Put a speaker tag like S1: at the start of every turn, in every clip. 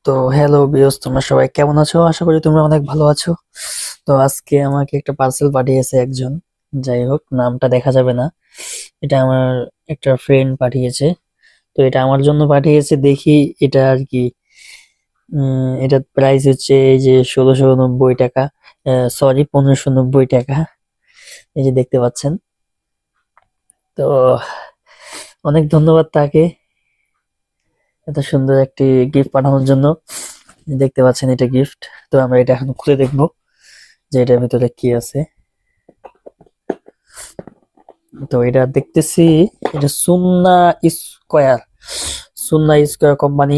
S1: তো হ্যালো বিয়স, তোমরা সবাই কেমন আছো? আশা করি তোমরা অনেক ভালো আছো। তো আজকে আমাকে একটা পার্সেল পাঠিয়েছে একজন, যাই হোক নামটা দেখা যাবে না। এটা আমার একটা ফ্রেন্ড পাঠিয়েছে। তো এটা আমার জন্য পাঠিয়েছে, দেখি এটা আর কি। এটার প্রাইস হচ্ছে এই যে ১৬৯০ টাকা, সরি ১৫৯০ টাকা। এই যে দেখতে পাচ্ছেন। তো অনেক ধন্যবাদ তাকে এত সুন্দর একটি গিফট পাঠানোর জন্য। দেখতে পাচ্ছেন এটা গিফট। তো আমরা এটা এখন খুলে দেখবো যে এটার ভিতরে কি আছে। তো এটা দেখতেছি, এটা স্কয়ার সুন্না স্কয়ার কোম্পানি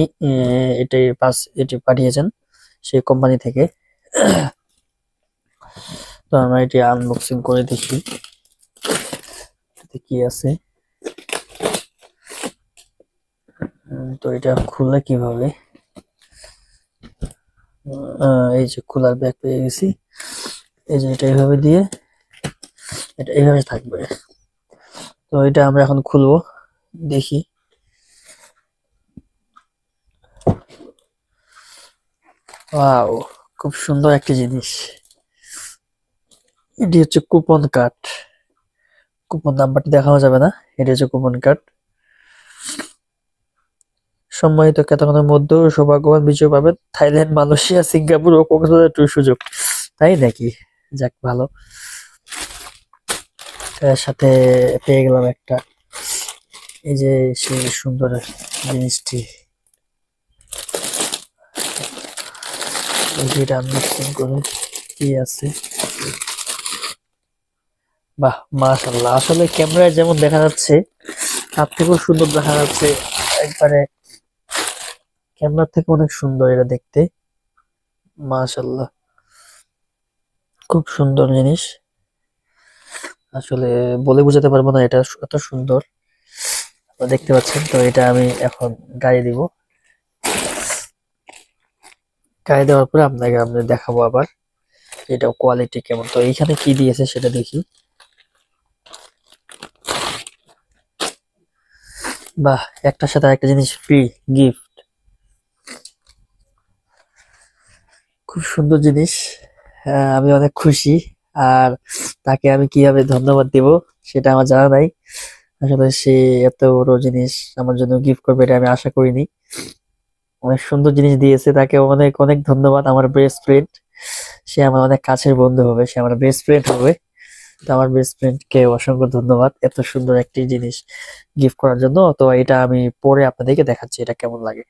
S1: এটি পাঠিয়েছেন সেই কোম্পানি থেকে। তো আমরা এটি আনবক্সিং করে দেখি এতে কি আছে। তো এটা খুলে কিভাবে, এই যে খোলার ব্যাগ পেয়ে গেছি। এই যে এটা এইভাবে দিয়ে এটা এইভাবে থাকবে। তো এটা আমরা এখন খুলবো, দেখি। ওয়াও, খুব সুন্দর একটি জিনিস। এটি হচ্ছে কুপন কার্ড। কুপন নাম্বারটি দেখানো যাবে না। এটা হচ্ছে কুপন কার্ড। সম্মানিত ক্রেতাগণের মধ্যে সৌভাগ্যবান বিজয়ী পাবেন থাইল্যান্ড, মালয়েশিয়া, সিঙ্গাপুর ও কক্সবাজার ট্যুর সুযোগ। তাই নাকি? যাক ভালো। এর সাথে পেয়ে গেলাম একটা, এই যে সেই সুন্দর জিনিসটি। এটা আনবক্সিং করে কি আছে। বাহ, মাশাআল্লাহ, আসলে ক্যামেরায় যেমন দেখা যাচ্ছে তার থেকেও সুন্দর দেখা যাচ্ছে। একবারে ক্যামেরার থেকে অনেক সুন্দর এটা দেখতে। মাশাআল্লাহ, খুব সুন্দর জিনিস। আসলে বলে বোঝাতে পারবো না, এটা এত সুন্দর। আপনারা দেখতে পাচ্ছেন। তো এটা আমি এখন গায়ে দিব। গায়ে দেওয়ার পরে আপনাদের দেখাবো আবার এটা কোয়ালিটি কেমন। তো এইখানে কি দিয়েছে সেটা দেখি। বাহ, একটার সাথে একটা জিনিস ফ্রি গিফট। খুব সুন্দর জিনিস। আমি অনেক খুশি। আর তাকে আমি কিভাবে ধন্যবাদ দিব সেটা আমার জানা নাই। আসলে সে এত বড় জিনিস আমার জন্য গিফট করবে এটা আমি আশা করিনি। অনেক সুন্দর জিনিস দিয়েছে, তাকে অনেক অনেক ধন্যবাদ। আমার বেস্ট ফ্রেন্ড, সে আমার অনেক কাছের বন্ধু হবে, সে আমার বেস্ট ফ্রেন্ড হবে। তো আমার বেস্ট ফ্রেন্ড কে অসংখ্য ধন্যবাদ এত সুন্দর একটি জিনিস গিফট করার জন্য। তো এটা আমি পরে আপনাদেরকে দেখাচ্ছি এটা কেমন লাগে।